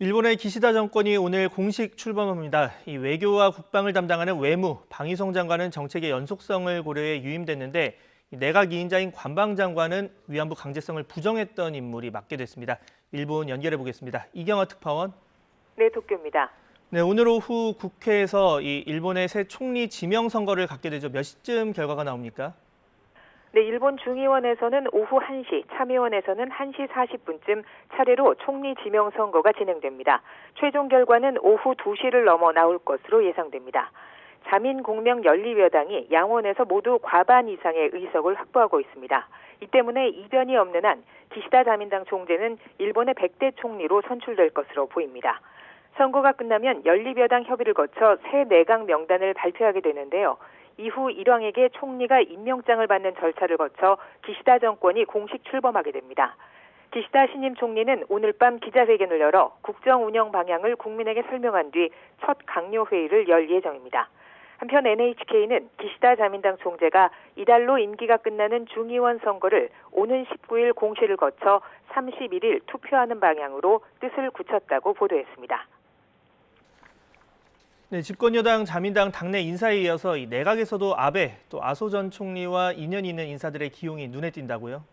일본의 기시다 정권이 오늘 공식 출범합니다. 이 외교와 국방을 담당하는 외무, 방위성 장관은 정책의 연속성을 고려해 유임됐는데 내각 2인자인 관방장관은 위안부 강제성을 부정했던 인물이 맡게 됐습니다. 일본 연결해 보겠습니다. 이경화 특파원. 네, 도쿄입니다. 네, 오늘 오후 국회에서 이 일본의 새 총리 지명 선거를 갖게 되죠. 몇 시쯤 결과가 나옵니까? 네, 일본 중의원에서는 오후 1시, 참의원에서는 1시 40분쯤 차례로 총리 지명 선거가 진행됩니다. 최종 결과는 오후 2시를 넘어 나올 것으로 예상됩니다. 자민공명연립여당이 양원에서 모두 과반 이상의 의석을 확보하고 있습니다. 이 때문에 이변이 없는 한 기시다 자민당 총재는 일본의 100대 총리로 선출될 것으로 보입니다. 선거가 끝나면 연립여당 협의를 거쳐 새 내각 명단을 발표하게 되는데요. 이후 일왕에게 총리가 임명장을 받는 절차를 거쳐 기시다 정권이 공식 출범하게 됩니다. 기시다 신임 총리는 오늘 밤 기자회견을 열어 국정 운영 방향을 국민에게 설명한 뒤 첫 강요 회의를 열 예정입니다. 한편 NHK는 기시다 자민당 총재가 이달로 임기가 끝나는 중의원 선거를 오는 19일 공시를 거쳐 31일 투표하는 방향으로 뜻을 굳혔다고 보도했습니다. 네, 집권여당 자민당 당내 인사에 이어서 이 내각에서도 아베 또 아소 전 총리와 인연이 있는 인사들의 기용이 눈에 띈다고요?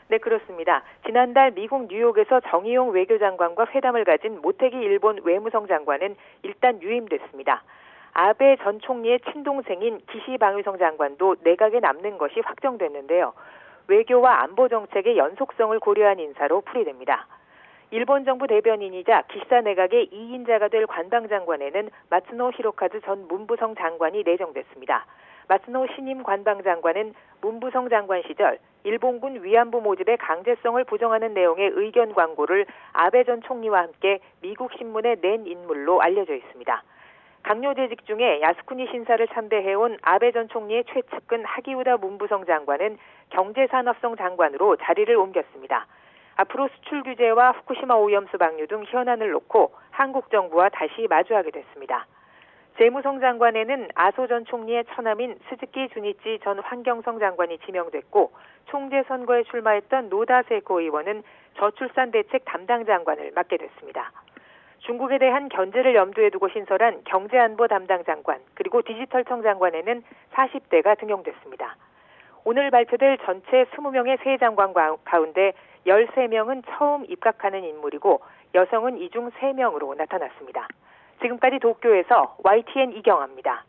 네, 그렇습니다. 지난달 미국 뉴욕에서 정의용 외교장관과 회담을 가진 모태기 일본 외무성 장관은 일단 유임됐습니다. 아베 전 총리의 친동생인 기시 방위성 장관도 내각에 남는 것이 확정됐는데요. 외교와 안보 정책의 연속성을 고려한 인사로 풀이됩니다. 일본 정부 대변인이자 기시다 내각의 2인자가 될 관방장관에는 마츠노 히로카즈 전 문부성 장관이 내정됐습니다. 마츠노 신임 관방장관은 문부성 장관 시절 일본군 위안부 모집의 강제성을 부정하는 내용의 의견 광고를 아베 전 총리와 함께 미국 신문에 낸 인물로 알려져 있습니다. 강요 재직 중에 야스쿠니 신사를 참배해온 아베 전 총리의 최측근 하기우다 문부성 장관은 경제산업성 장관으로 자리를 옮겼습니다. 앞으로 수출 규제와 후쿠시마 오염수 방류 등 현안을 놓고 한국 정부와 다시 마주하게 됐습니다. 재무성 장관에는 아소 전 총리의 처남인 스즈키 주니치 전 환경성 장관이 지명됐고 총재 선거에 출마했던 노다 세코 의원은 저출산 대책 담당 장관을 맡게 됐습니다. 중국에 대한 견제를 염두에 두고 신설한 경제안보 담당 장관 그리고 디지털청 장관에는 40대가 등용됐습니다. 오늘 발표될 전체 20명의 새 장관 가운데 13명은 처음 입각하는 인물이고 여성은 이 중 3명으로 나타났습니다. 지금까지 도쿄에서 YTN 이경아입니다.